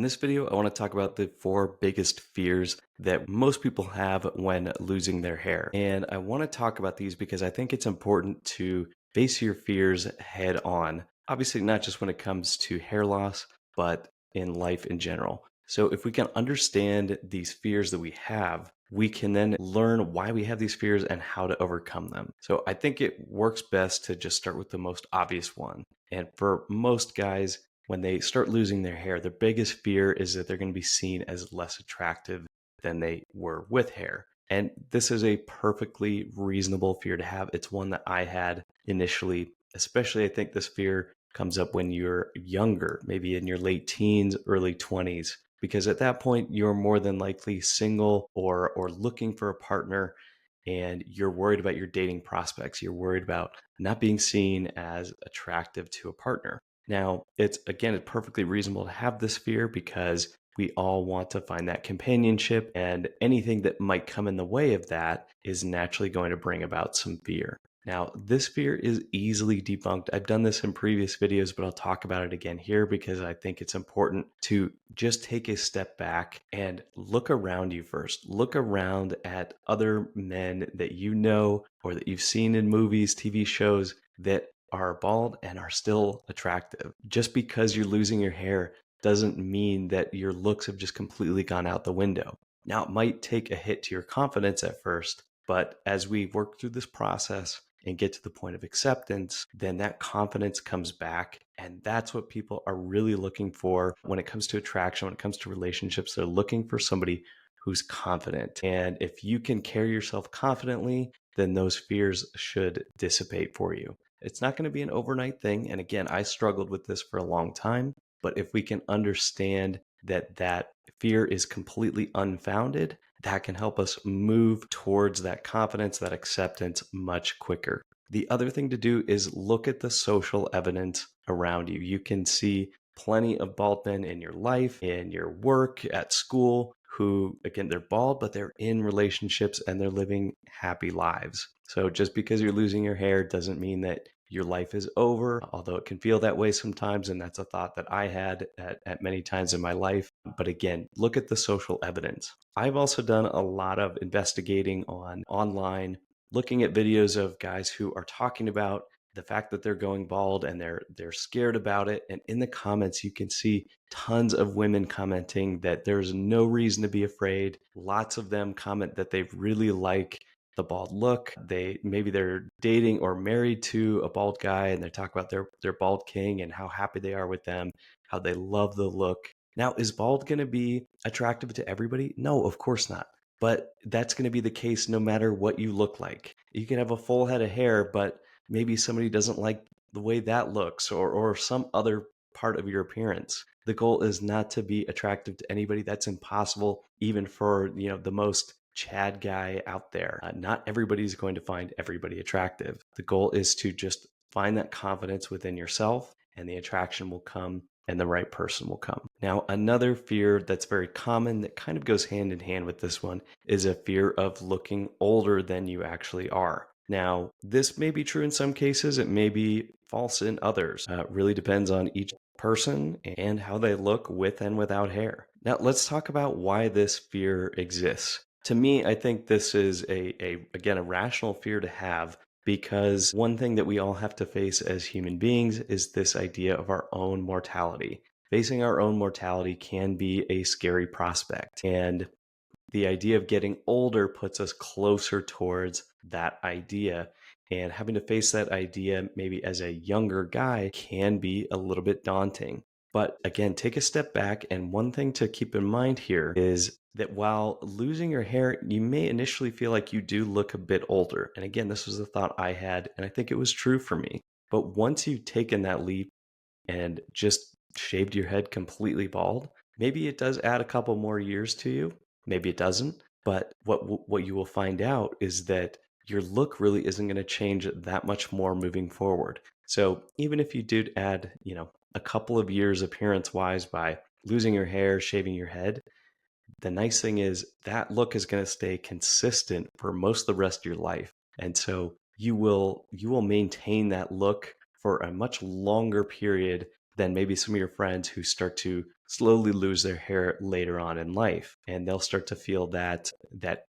In this video, I want to talk about the four biggest fears that most people have when losing their hair. And I want to talk about these because I think it's important to face your fears head on. Obviously, not just when it comes to hair loss, but in life in general. So, if we can understand these fears that we have, we can then learn why we have these fears and how to overcome them. So, I think it works best to just start with the most obvious one. And for most guys, when they start losing their hair, their biggest fear is that they're going to be seen as less attractive than they were with hair. And this is a perfectly reasonable fear to have. It's one that I had initially, especially I think this fear comes up when you're younger, maybe in your late teens, early 20s, because at that point you're more than likely single or looking for a partner and you're worried about your dating prospects. You're worried about not being seen as attractive to a partner. Now, it's perfectly reasonable to have this fear because we all want to find that companionship, and anything that might come in the way of that is naturally going to bring about some fear. Now, this fear is easily debunked. I've done this in previous videos, but I'll talk about it again here because I think it's important to just take a step back and look around you first. Look around at other men that you know or that you've seen in movies, TV shows that are bald and are still attractive. Just because you're losing your hair doesn't mean that your looks have just completely gone out the window. Now, it might take a hit to your confidence at first, but as we work through this process and get to the point of acceptance, then that confidence comes back. And that's what people are really looking for when it comes to attraction, when it comes to relationships. They're looking for somebody who's confident. And if you can carry yourself confidently, then those fears should dissipate for you. It's not going to be an overnight thing. And again, I struggled with this for a long time. But if we can understand that that fear is completely unfounded, that can help us move towards that confidence, that acceptance much quicker. The other thing to do is look at the social evidence around you. You can see plenty of bald men in your life, in your work, at school, who, again, they're bald, but they're in relationships and they're living happy lives. So just because you're losing your hair doesn't mean that your life is over, although it can feel that way sometimes. And that's a thought that I had at many times in my life. But again, look at the social evidence. I've also done a lot of investigating online, looking at videos of guys who are talking about the fact that they're going bald and they're scared about it. And in the comments, you can see tons of women commenting that there's no reason to be afraid. Lots of them comment that they really like the bald look. Maybe they're dating or married to a bald guy and they talk about their bald king and how happy they are with them, how they love the look. Now, is bald going to be attractive to everybody? No, of course not. But that's going to be the case no matter what you look like. You can have a full head of hair, but maybe somebody doesn't like the way that looks or some other part of your appearance. The goal is not to be attractive to anybody. That's impossible, even for the most Chad guy out there. Not everybody's going to find everybody attractive. The goal is to just find that confidence within yourself, and the attraction will come and the right person will come. Now, another fear that's very common that kind of goes hand in hand with this one is a fear of looking older than you actually are. Now, this may be true in some cases, it may be false in others. It really depends on each person and how they look with and without hair. Now, let's talk about why this fear exists. To me, I think this is again a rational fear to have, because one thing that we all have to face as human beings is this idea of our own mortality. Facing our own mortality can be a scary prospect, and the idea of getting older puts us closer towards that idea. And having to face that idea, maybe as a younger guy, can be a little bit daunting. But again, take a step back. And one thing to keep in mind here is that while losing your hair, you may initially feel like you do look a bit older. And again, this was a thought I had, and I think it was true for me. But once you've taken that leap and just shaved your head completely bald, maybe it does add a couple more years to you. Maybe it doesn't. But what you will find out is that your look really isn't going to change that much more moving forward. So even if you did add, a couple of years appearance wise by losing your hair, shaving your head, the nice thing is that look is going to stay consistent for most of the rest of your life. And so you will maintain that look for a much longer period than maybe some of your friends who start to slowly lose their hair later on in life. And they'll start to feel that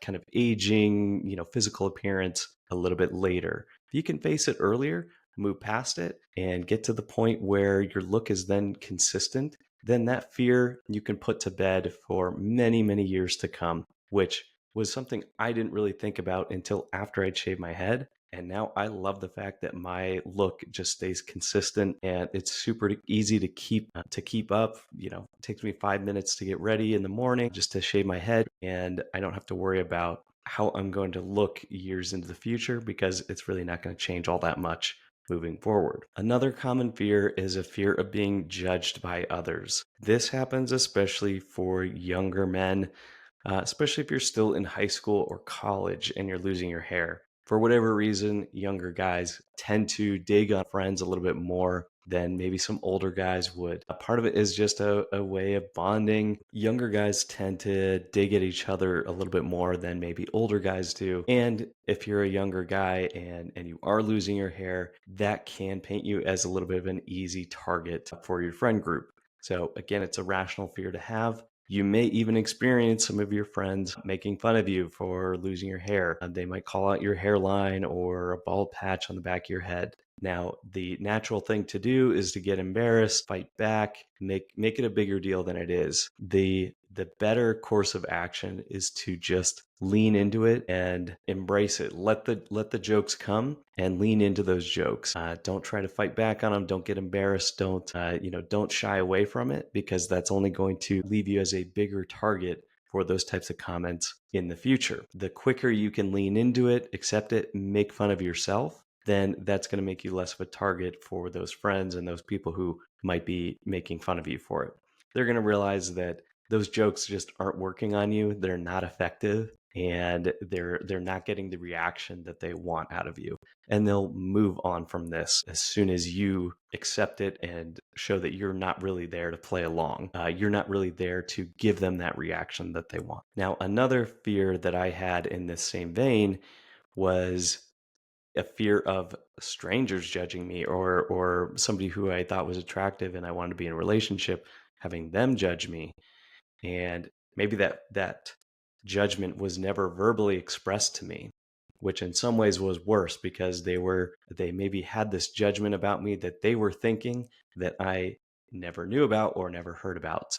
kind of aging, physical appearance a little bit later. If you can face it earlier, move past it and get to the point where your look is then consistent, then that fear you can put to bed for many, many years to come, which was something I didn't really think about until after I'd shaved my head. And now I love the fact that my look just stays consistent and it's super easy to keep up. It takes me 5 minutes to get ready in the morning just to shave my head, and I don't have to worry about how I'm going to look years into the future because it's really not going to change all that much moving forward. Another common fear is a fear of being judged by others. This happens especially for younger men, especially if you're still in high school or college and you're losing your hair. For whatever reason, younger guys tend to dig on friends a little bit more than maybe some older guys would. A part of it is just a way of bonding. Younger guys tend to dig at each other a little bit more than maybe older guys do. And if you're a younger guy and you are losing your hair, that can paint you as a little bit of an easy target for your friend group. So again, it's a rational fear to have. You may even experience some of your friends making fun of you for losing your hair. They might call out your hairline or a bald patch on the back of your head. Now, the natural thing to do is to get embarrassed, fight back, make it a bigger deal than it is. The better course of action is to just lean into it and embrace it. Let the jokes come and lean into those jokes. Don't try to fight back on them. Don't get embarrassed. Don't shy away from it, because that's only going to leave you as a bigger target for those types of comments in the future. The quicker you can lean into it, accept it, make fun of yourself, then that's going to make you less of a target for those friends and those people who might be making fun of you for it. They're going to realize that those jokes just aren't working on you. They're not effective, and they're not getting the reaction that they want out of you. And they'll move on from this as soon as you accept it and show that you're not really there to play along. You're not really there to give them that reaction that they want. Now, another fear that I had in this same vein was a fear of strangers judging me, or somebody who I thought was attractive and I wanted to be in a relationship, having them judge me. And maybe that judgment was never verbally expressed to me, which in some ways was worse, because they maybe had this judgment about me that they were thinking that I never knew about or never heard about.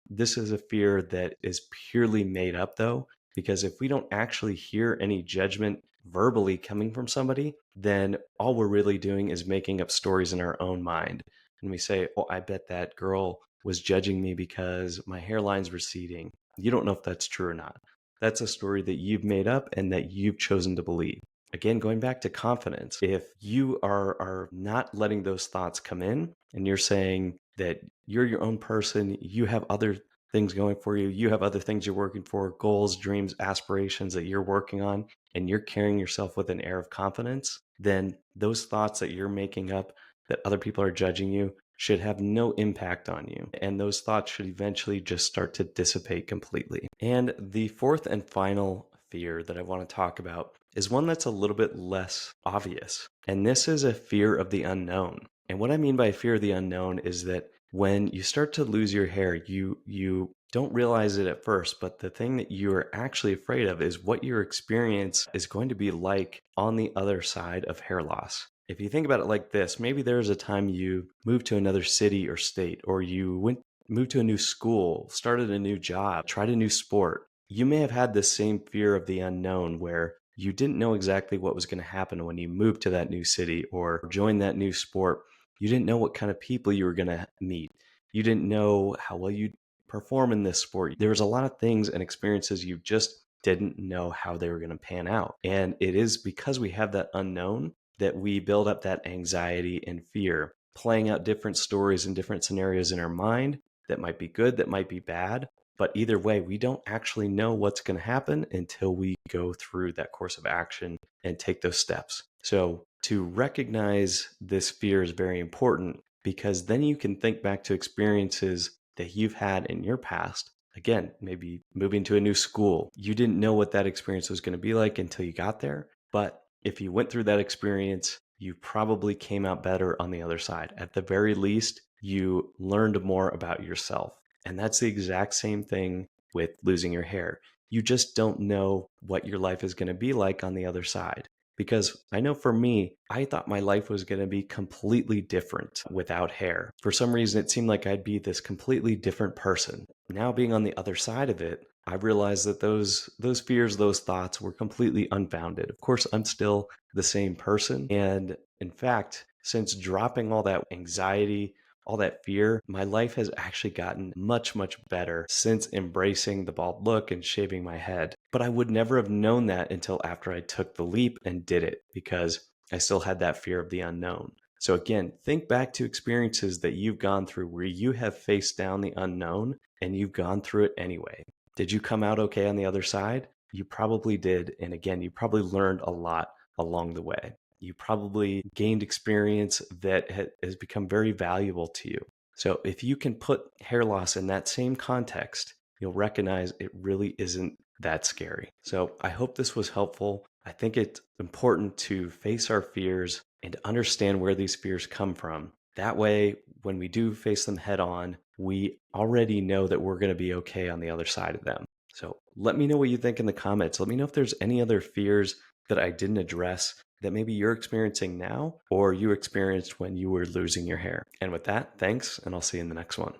This is a fear that is purely made up, though, because if we don't actually hear any judgment verbally coming from somebody, then all we're really doing is making up stories in our own mind. And we say, oh, I bet that girl was judging me because my hairline's receding. You don't know if that's true or not. That's a story that you've made up and that you've chosen to believe. Again, going back to confidence, if you are not letting those thoughts come in and you're saying that you're your own person, you have other things going for you, you have other things you're working for, goals, dreams, aspirations that you're working on, and you're carrying yourself with an air of confidence, then those thoughts that you're making up that other people are judging you should have no impact on you. And those thoughts should eventually just start to dissipate completely. And the fourth and final fear that I want to talk about is one that's a little bit less obvious. And this is a fear of the unknown. And what I mean by fear of the unknown is that when you start to lose your hair, you don't realize it at first, but the thing that you're actually afraid of is what your experience is going to be like on the other side of hair loss. If you think about it like this, maybe there was a time you moved to another city or state, or you moved to a new school, started a new job, tried a new sport. You may have had this same fear of the unknown where you didn't know exactly what was going to happen when you moved to that new city or joined that new sport. You didn't know what kind of people you were going to meet. You didn't know how well you'd perform in this sport. There was a lot of things and experiences you just didn't know how they were going to pan out. And it is because we have that unknown that we build up that anxiety and fear, playing out different stories and different scenarios in our mind that might be good, that might be bad. But either way, we don't actually know what's going to happen until we go through that course of action and take those steps. So to recognize this fear is very important, because then you can think back to experiences that you've had in your past. Again, maybe moving to a new school. You didn't know what that experience was going to be like until you got there. But if you went through that experience, you probably came out better on the other side. At the very least, you learned more about yourself. And that's the exact same thing with losing your hair. You just don't know what your life is going to be like on the other side. Because I know for me, I thought my life was going to be completely different without hair. For some reason, it seemed like I'd be this completely different person. Now, being on the other side of it, I realized that those fears, those thoughts were completely unfounded. Of course, I'm still the same person. And in fact, since dropping all that anxiety, all that fear, my life has actually gotten much, much better since embracing the bald look and shaving my head. But I would never have known that until after I took the leap and did it because I still had that fear of the unknown. So again, think back to experiences that you've gone through where you have faced down the unknown and you've gone through it anyway. Did you come out okay on the other side? You probably did. And again, you probably learned a lot along the way. You probably gained experience that has become very valuable to you. So if you can put hair loss in that same context, you'll recognize it really isn't that scary. So I hope this was helpful. I think it's important to face our fears and to understand where these fears come from. That way, when we do face them head on, we already know that we're going to be okay on the other side of them. So let me know what you think in the comments. Let me know if there's any other fears that I didn't address that maybe you're experiencing now or you experienced when you were losing your hair. And with that, thanks, and I'll see you in the next one.